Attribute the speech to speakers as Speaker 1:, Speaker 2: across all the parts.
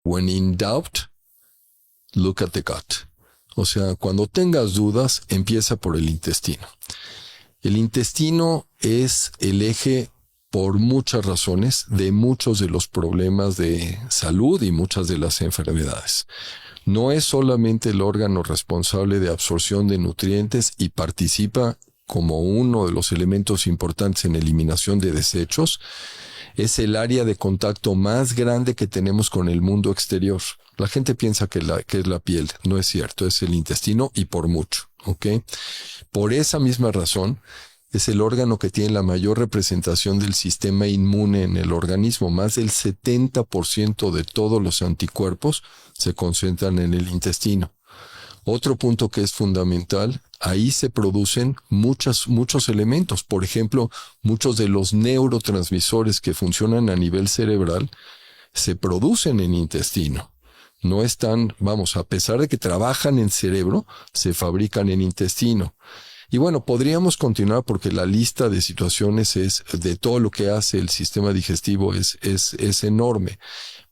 Speaker 1: When in doubt, look at the gut. O sea, cuando tengas dudas, empieza por el intestino. El intestino es el eje, por muchas razones, de muchos de los problemas de salud y muchas de las enfermedades. No es solamente el órgano responsable de absorción de nutrientes y participa como uno de los elementos importantes en eliminación de desechos. Es el área de contacto más grande que tenemos con el mundo exterior. La gente piensa que es la piel. No es cierto, es el intestino y por mucho, ¿ok? Por esa misma razón, es el órgano que tiene la mayor representación del sistema inmune en el organismo. Más del 70% de todos los anticuerpos se concentran en el intestino. Otro punto que es fundamental, ahí se producen muchos elementos. Por ejemplo, muchos de los neurotransmisores que funcionan a nivel cerebral se producen en intestino. No están, a pesar de que trabajan en cerebro, se fabrican en intestino. Y bueno, podríamos continuar porque la lista de situaciones de todo lo que hace el sistema digestivo es enorme,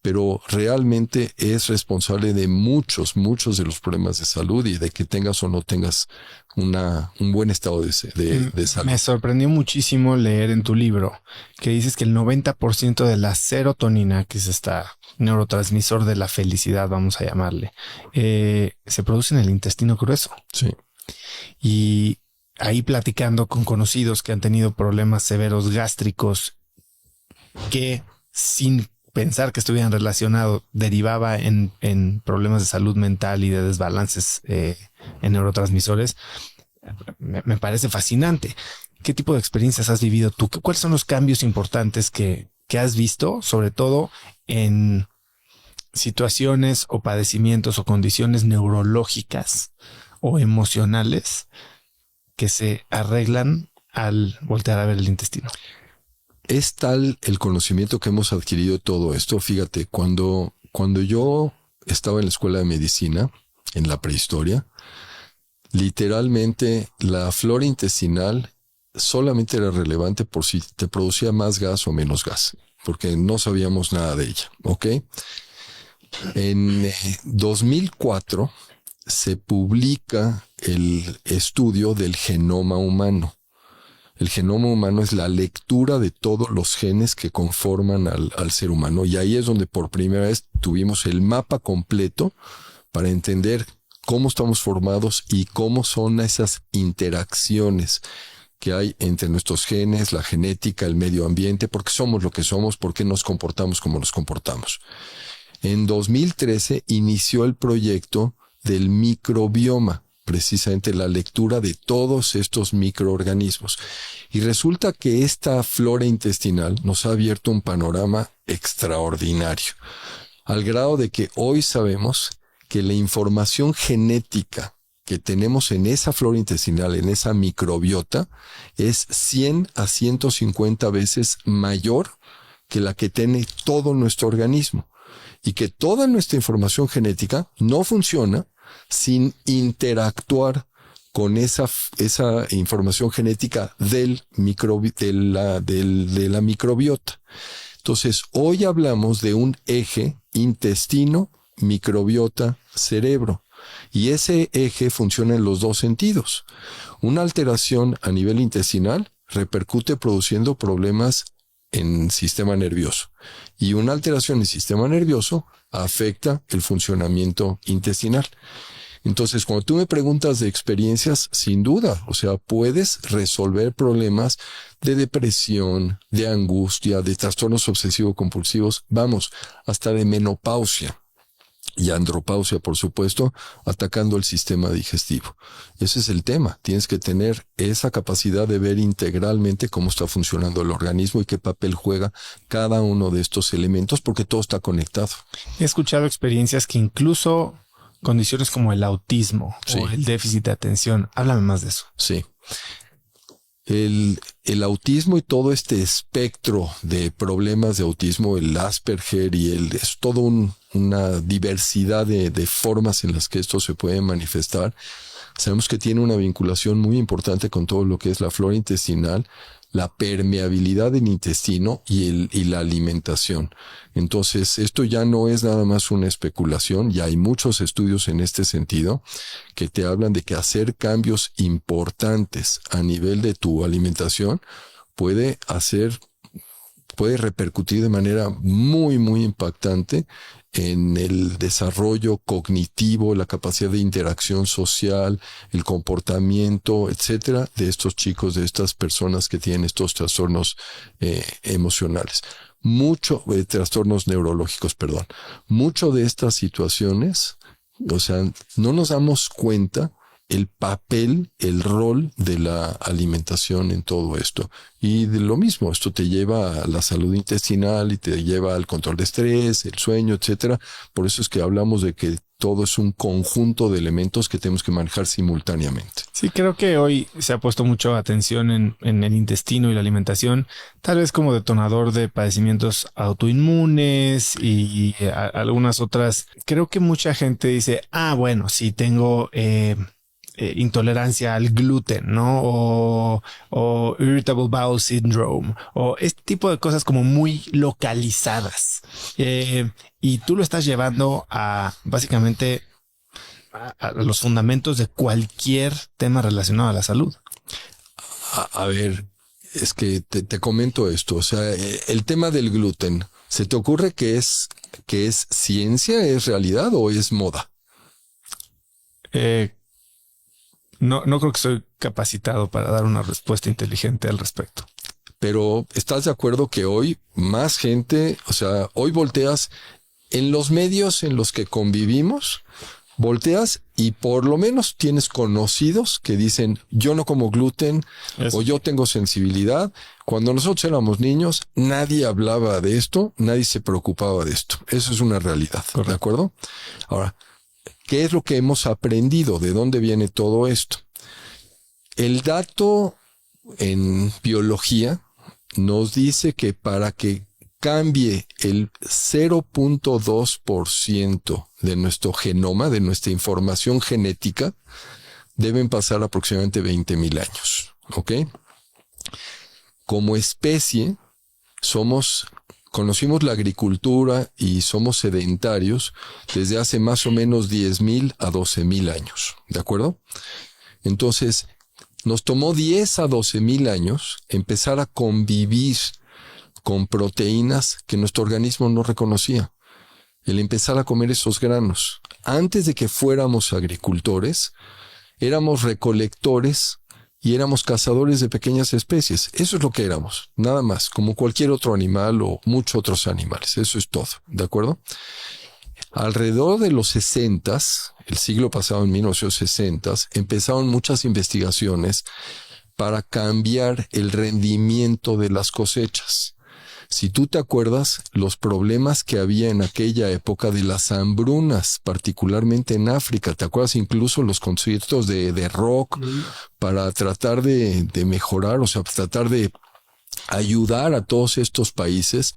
Speaker 1: pero realmente es responsable de muchos de los problemas de salud y de que tengas o no tengas un buen estado de salud.
Speaker 2: Me sorprendió muchísimo leer en tu libro que dices que el 90% de la serotonina, que es esta neurotransmisor de la felicidad, vamos a llamarle, se produce en el intestino grueso.
Speaker 1: Sí.
Speaker 2: Y ahí platicando con conocidos que han tenido problemas severos gástricos que sin pensar que estuvieran relacionados derivaba en problemas de salud mental y de desbalances en neurotransmisores, me parece fascinante. ¿Qué tipo de experiencias has vivido tú? ¿Cuáles son los cambios importantes que has visto, sobre todo en situaciones o padecimientos o condiciones neurológicas o emocionales que se arreglan al voltear a ver el intestino?
Speaker 1: Es tal el conocimiento que hemos adquirido de todo esto. Fíjate, cuando yo estaba en la escuela de medicina, en la prehistoria, literalmente la flora intestinal solamente era relevante por si te producía más gas o menos gas, porque no sabíamos nada de ella, ¿ok? En 2004 se publica el estudio del genoma humano. El genoma humano es la lectura de todos los genes que conforman al ser humano. Y ahí es donde por primera vez tuvimos el mapa completo para entender cómo estamos formados y cómo son esas interacciones que hay entre nuestros genes, la genética, el medio ambiente, por qué somos lo que somos, por qué nos comportamos como nos comportamos. En 2013 inició el proyecto del microbioma, precisamente la lectura de todos estos microorganismos. Y resulta que esta flora intestinal nos ha abierto un panorama extraordinario, al grado de que hoy sabemos que la información genética que tenemos en esa flora intestinal, en esa microbiota, es 100 a 150 veces mayor que la que tiene todo nuestro organismo. Y que toda nuestra información genética no funciona sin interactuar con esa información genética de la microbiota. Entonces, hoy hablamos de un eje intestino, microbiota, cerebro. Y ese eje funciona en los dos sentidos. Una alteración a nivel intestinal repercute produciendo problemas en sistema nervioso. Y una alteración en el sistema nervioso afecta el funcionamiento intestinal. Entonces, cuando tú me preguntas de experiencias, sin duda, o sea, puedes resolver problemas de depresión, de angustia, de trastornos obsesivo-compulsivos, hasta de menopausia y andropausia, por supuesto, atacando el sistema digestivo. Ese es el tema. Tienes que tener esa capacidad de ver integralmente cómo está funcionando el organismo y qué papel juega cada uno de estos elementos, porque todo está conectado.
Speaker 2: He escuchado experiencias que incluso condiciones como el autismo o el déficit de atención. Háblame más de eso.
Speaker 1: Sí. El autismo y todo este espectro de problemas de autismo, el Asperger es todo una diversidad de formas en las que esto se puede manifestar. Sabemos que tiene una vinculación muy importante con todo lo que es la flora intestinal, la permeabilidad del intestino y la alimentación. Entonces, esto ya no es nada más una especulación, ya hay muchos estudios en este sentido que te hablan de que hacer cambios importantes a nivel de tu alimentación puede repercutir de manera muy, muy impactante en el desarrollo cognitivo, la capacidad de interacción social, el comportamiento, etcétera, de estos chicos, de estas personas que tienen estos trastornos emocionales. Trastornos neurológicos, perdón. Mucho de estas situaciones, o sea, no nos damos cuenta el papel, el rol de la alimentación en todo esto. Y de lo mismo, esto te lleva a la salud intestinal y te lleva al control de estrés, el sueño, etcétera. Por eso es que hablamos de que todo es un conjunto de elementos que tenemos que manejar simultáneamente.
Speaker 2: Sí, creo que hoy se ha puesto mucho atención en el intestino y la alimentación, tal vez como detonador de padecimientos autoinmunes y algunas otras. Creo que mucha gente dice, bueno, sí, tengo intolerancia al gluten, ¿no? O irritable bowel syndrome, o este tipo de cosas como muy localizadas. Y tú lo estás llevando a básicamente a los fundamentos de cualquier tema relacionado a la salud.
Speaker 1: A ver, es que te comento esto. O sea, el tema del gluten, ¿se te ocurre que es ciencia, es realidad o es moda?
Speaker 2: No creo que estoy capacitado para dar una respuesta inteligente al respecto.
Speaker 1: Pero ¿estás de acuerdo que hoy más gente, o sea, hoy volteas en los medios en los que convivimos, volteas y por lo menos tienes conocidos que dicen yo no como gluten o yo tengo sensibilidad? Cuando nosotros éramos niños, nadie hablaba de esto, nadie se preocupaba de esto. Eso es una realidad. Correcto. ¿De acuerdo? Ahora, ¿qué es lo que hemos aprendido? ¿De dónde viene todo esto? El dato en biología nos dice que para que cambie el 0.2% de nuestro genoma, de nuestra información genética, deben pasar aproximadamente 20,000 años. ¿Ok? Como especie, conocimos la agricultura y somos sedentarios desde hace más o menos 10,000 a 12,000 años. ¿De acuerdo? Entonces, nos tomó 10 a 12,000 años empezar a convivir con proteínas que nuestro organismo no reconocía. El empezar a comer esos granos. Antes de que fuéramos agricultores, éramos recolectores y éramos cazadores de pequeñas especies. Eso es lo que éramos, nada más, como cualquier otro animal o muchos otros animales. Eso es todo, ¿de acuerdo? Alrededor de los 60s, el siglo pasado, en 1960s, empezaron muchas investigaciones para cambiar el rendimiento de las cosechas. Si tú te acuerdas, los problemas que había en aquella época de las hambrunas, particularmente en África, ¿te acuerdas incluso los conciertos de rock para tratar de mejorar, o sea, tratar de ayudar a todos estos países